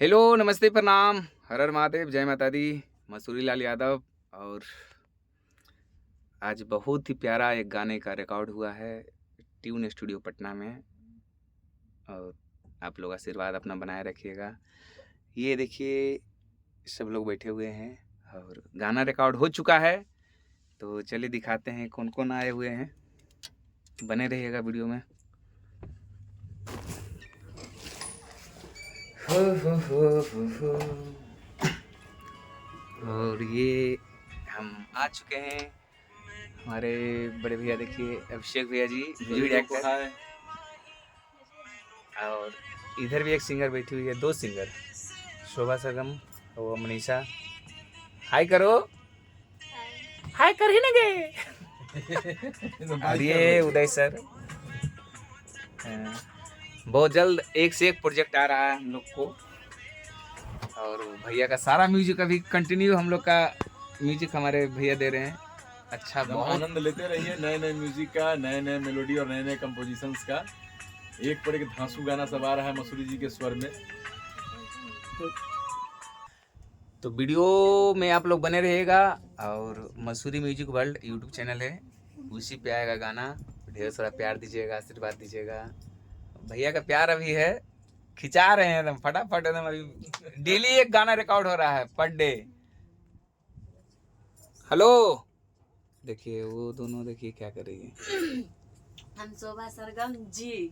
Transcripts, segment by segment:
Hello, नमस्ते, प्रणाम, हर हर महादेव, जय माता दी, मसूरी लाल यादव। और आज बहुत ही प्यारा एक गाने का रिकॉर्ड हुआ है ट्यून स्टूडियो पटना में। और आप लोग आशीर्वाद अपना बनाए रखिएगा। ये देखिए, सब लोग बैठे हुए हैं और गाना रिकॉर्ड हो चुका है। तो चलिए दिखाते हैं कौन कौन आए हुए हैं। बने रहिएगा वीडियो में। हो। और ये हम आ चुके हैं। हमारे बड़े भैया देखिए, अभिषेक भैया जी, म्यूजिक डायरेक्टर। और इधर भी एक सिंगर बैठी हुई है, दो सिंगर, शोभा सरगम और मनीषा। हाय करो, हाय कर ही नहीं गए। और ये उदय सर। बहुत जल्द एक से एक प्रोजेक्ट आ रहा है हम लोग को। और भैया का सारा म्यूजिक अभी कंटिन्यू हम लोग का म्यूजिक हमारे भैया दे रहे हैं। अच्छा, बहुत आनंद लेते रहिए नए नए म्यूजिक का, नए नए मेलोडी और नए नए कंपोजिशंस का। एक पर एक धांसू गाना सब आ रहा है मसूरी जी के स्वर में। तो वीडियो में आप लोग बने रहिएगा। और Mussoorie music world YouTube channel है, उसी पे आएगा गाना। ढेर सारा प्यार दीजिएगा, आशीर्वाद दीजिएगा। भैया का प्यार अभी है, खिंचा रहे हैं एकदम फटाफट एकदम। अभी डेली एक गाना रिकॉर्ड हो रहा है पर डे। हेलो, देखिए वो दोनों, देखिए क्या कर रही है। हम शोभा सरगम जी।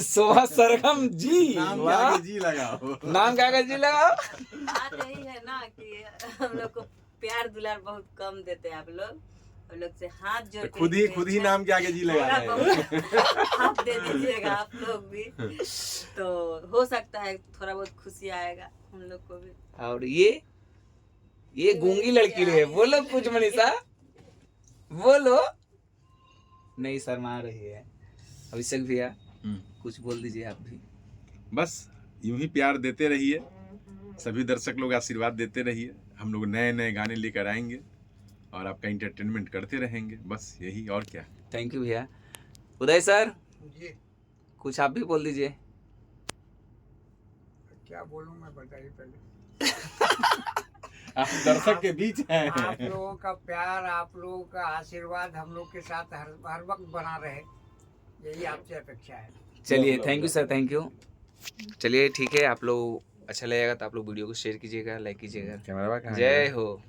शोभा सरगम जी, नाम के वाह, आगे जी लगाओ। नाम क्या कर जी लगाओ। बात यही है ना कि हम लोग को प्यार दुलार बहुत कम देते हैं आप लोग। हम लोग से हाथ जोड़ के खुद ही नाम के आगे जी लगा रहे हैं। हाथ दे दीजिएगा आप लोग भी, तो हो सकता है थोड़ा बहुत खुशी आएगा हम लोग को भी। और ये गूंगी लड़की रही है, बोलो कुछ मनीषा, बोलो। नहीं, शर्मा रही है। अभिषेक भैया कुछ बोल दीजिए आप भी। बस यूं ही प्यार देते रहिए, सभी दर्शक लोग आशीर्वाद देते रहिए। हम लोग नए नए गाने लेकर आएंगे और आपका इंटरटेनमेंट करते रहेंगे, बस यही और क्या। थैंक यू भैया। उदय सर जी, कुछ आप भी बोल दीजिए। क्या बोलूं मैं, बताइए पहले। आप दर्शक के बीच हैं। आप लोगों का प्यार, आप लोगों का आशीर्वाद हम लोग के साथ हर वक्त बना रहे, यही आपसे अपेक्षा है। चलिए, thank you sir, thank you. चलिए ठीक है, आप लोग अच्छा लगेगा तो आप लोग वीडियो को शेयर कीजिएगा, लाइक कीजिएगा। कैमरा जय हो।